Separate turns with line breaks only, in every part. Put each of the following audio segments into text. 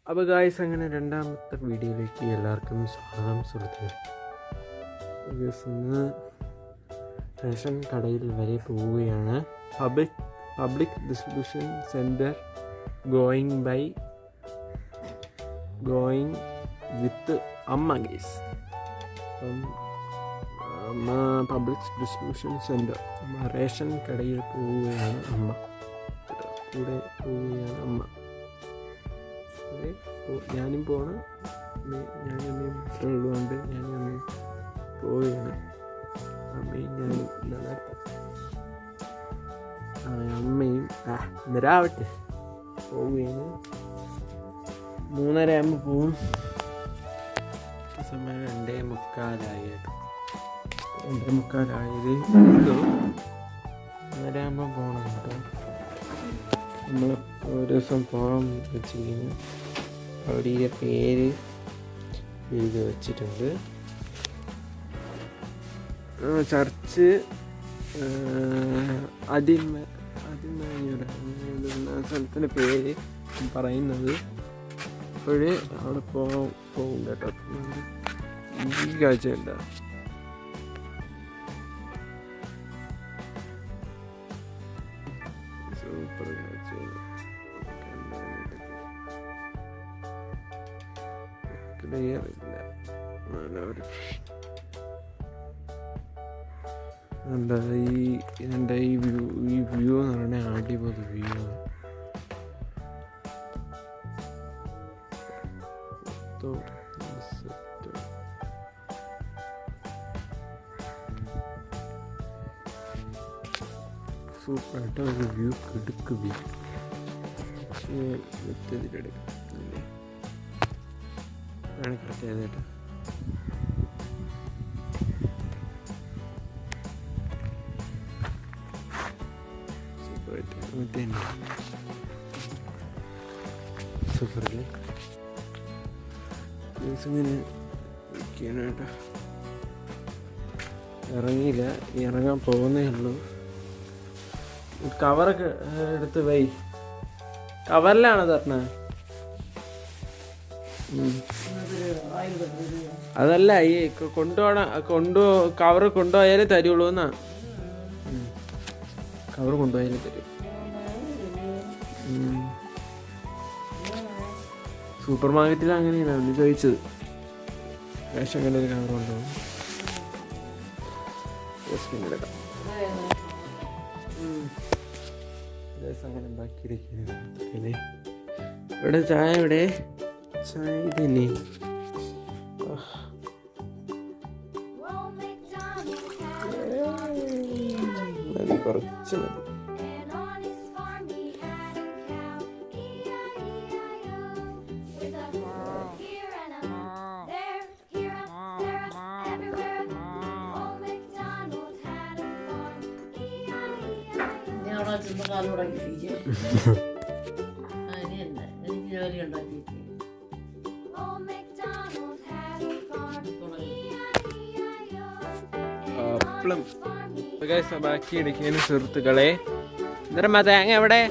അപ്പോൾ ഗായ്സ്, അങ്ങനെ രണ്ടാമത്തെ വീഡിയോയിലേക്ക് എല്ലാവർക്കും സ്വാഗതം. സുഹൃത്തുക്കളെ, ഇന്ന് റേഷൻ കടയിൽ വരെ പോവുകയാണ്. Public distribution centre going with അമ്മ ഗൈസ്. അപ്പം അമ്മ പബ്ലിക് ഡിസ്ട്രിബ്യൂഷൻ സെൻറ്റർ റേഷൻ കടയിൽ പോവുകയാണ് അമ്മ. കൂടെ പോവുകയാണ് അമ്മ. ഞാനും പോകണം. ഞാനും ഉള്ളതുകൊണ്ട് ഞാനും പോവുകയാണ്. അമ്മയും ഞാനും അമ്മയും നിരാവട്ടെ പോവുകയാണ്. 3:30 ആകുമ്പോൾ പോവും. സമയം 2:45 2:45 2:30 ആകുമ്പോൾ പോകണം കേട്ടോ. നമ്മൾ ഒരു ദിവസം പോകാൻ വെച്ചിരിക്കുന്നു. അവിടെ പേര് എഴുതി വച്ചിട്ടുണ്ട്. ചർച്ച് അതിമയൂര സ്ഥലത്തിൻ്റെ പേര് പറയുന്നത്. അപ്പോഴേ അവിടെ പോകും കേട്ടോ. ഈ കാഴ്ചയുണ്ട സൂപ്പർ കാഴ്ച. ക്ലിയർ ഇല്ല. എൻ്റെ ഈ വ്യൂ എന്ന് പറഞ്ഞാൽ അടിപൊളി വ്യൂ ആണ്. സൂപ്പറായിട്ട് ഒരു വ്യൂ കിടുക്ക് വ്യൂ. വ്യക്തിയെടുക്കാം കറക്റ്റ് ചെയ്തേട്ടോ. സൂപ്പറല്ലേ ഇങ്ങനെ ഇരിക്കുകയാണ് കേട്ടോ. ഇറങ്ങിയില്ല, ഇറങ്ങാൻ പോകുന്നേ ഉള്ളൂ. കവറൊക്കെ എടുത്ത് വൈ. കവറിലാണോ തരണേ? അതല്ല, ഈ കവർ കൊണ്ടുപോയാലേ തരുള്ളൂ എന്നാ. കവർ കൊണ്ടുപോയാലേ തരും. സൂപ്പർ മാർക്കറ്റിൽ അങ്ങനെയാണ് ചോദിച്ചത്. റേഷൻ കടയിൽ കവർ കൊണ്ടുപോകും. അങ്ങനെ ബാക്കിയിരിക്കുന്നത്. ഇവിടെ ചായ, ഇവിടെ ചായ തന്നെ. മതി, കുറച്ച് മതി. ബാക്കി ഇടിക്കുന്ന സുഹൃത്തുക്കളെ, എന്നിട്ട് തേങ്ങ എവിടെ?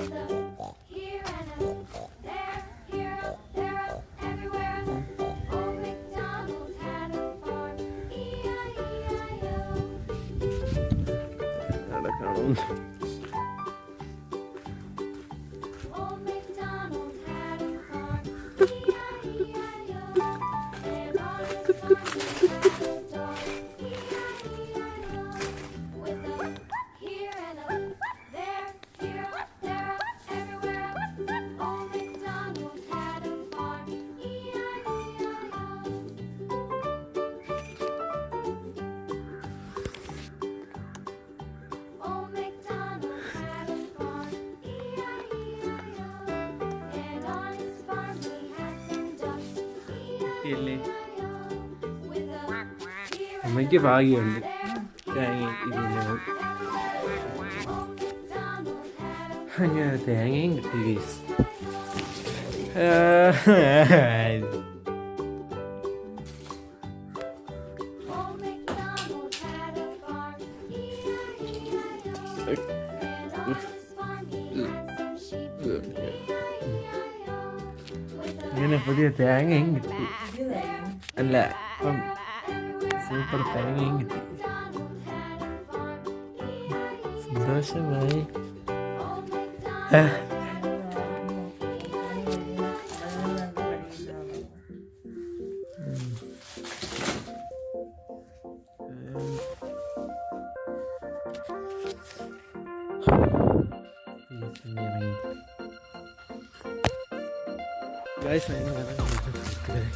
അമ്മയ്ക്ക് ഭാഗ്യമുണ്ട്. അങ്ങനെ തേങ്ങയും കിട്ടി ഗൈസ്. ഇങ്ങനെ പുതിയ തേങ്ങയും കിട്ടി. അല്ല ഇപ്പം സൂപ്പർ തേങ്ങയും കിട്ടി. സന്തോഷമായി. Guys, I know that today.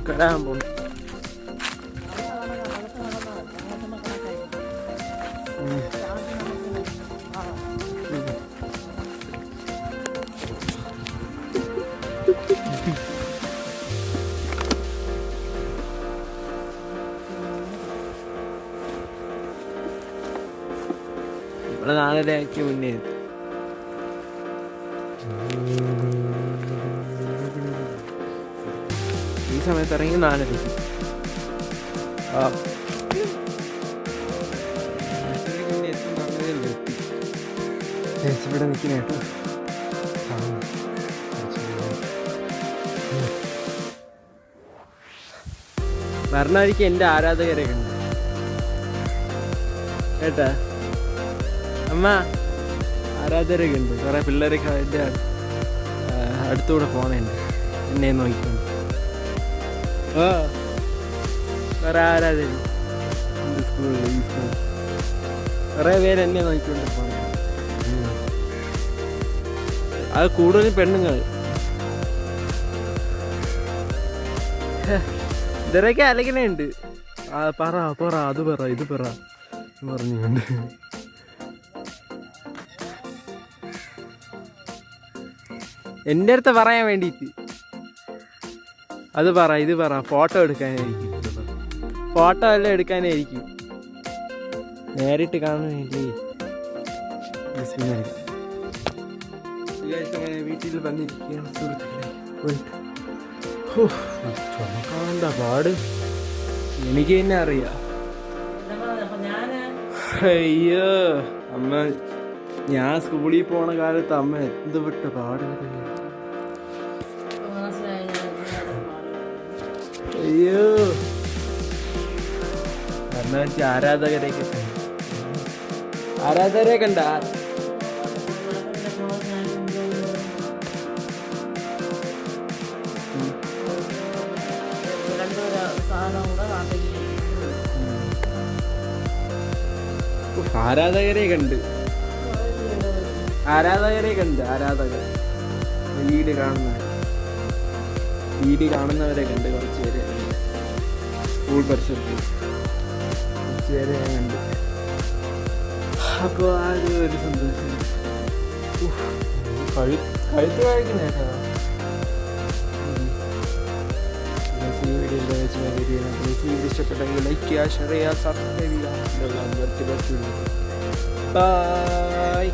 Caramba. ഇവിടെ 4:30 മുന്നേ ഈ സമയത്ത് ഇറങ്ങി 4:30. ഇവിടെ നിൽക്കുന്ന കേട്ടോ. ഭരണാധിക്ക് എൻ്റെ ആരാധകരൊക്കെ ഉണ്ട് കേട്ടാ. അമ്മ ആരാധകരൊക്കെ ഉണ്ട്. കുറേ പിള്ളേരൊക്കെ എൻ്റെ അടുത്തൂടെ പോണുണ്ട് എന്നെ നോക്കിക്കൊണ്ട്. ഓ കുറേ ആരാധകർ സ്കൂളിൽ ഈ സ്കൂളിൽ കുറേ പേര് എന്നെ നോക്കിക്കൊണ്ട് പോണ. അത് കൂടുതലും പെണ്ണുങ്ങൾ. ഇതൊക്കെ അലകനുണ്ട്. പറ അത് പറ ഇത് പറ പറഞ്ഞുകൊണ്ട്. എൻ്റെ അടുത്ത് പറയാൻ വേണ്ടിയിട്ട് അത് പറ ഇത് പറ. ഫോട്ടോ എടുക്കാനായിരിക്കും. ഫോട്ടോ എല്ലാം എടുക്കാനായിരിക്കും. നേരിട്ട് കാണുന്നില്ലേ. വീട്ടിൽ വന്നിരിക്കുകയാണ് സുഹൃത്തുക്കളെ. ചുമക്കാണ്ട പാട് എനിക്ക് തന്നെ അറിയാം. അയ്യോ അമ്മ, ഞാൻ സ്കൂളിൽ പോണ കാലത്ത് അമ്മ എന്ത് വിട്ട പാട്. അയ്യോ കാരണം വെച്ചാൽ ആരാധകരെ കണ്ട ആരാധകരെ കണ്ട് ആരാധകർ വീട് കാണുന്നവരെ കണ്ട് കുറച്ച് പേരെ സ്കൂൾ പരിസരത്ത് കുറച്ച് പേരെ ഞാൻ കണ്ട്. അപ്പോൾ ആ ഒരു സന്തോഷം. കഴുത്ത് കഴിക്കുന്ന കേട്ടോ. ഈ വീഡിയോയിൽ വീഡിയോ ഇഷ്ടപ്പെട്ടെങ്കിൽ ലൈക്ക് ചെയ്യുക, ഷെയർ ചെയ്യുക, സബ്സ്ക്രൈബ് ചെയ്യുക. ബൈ.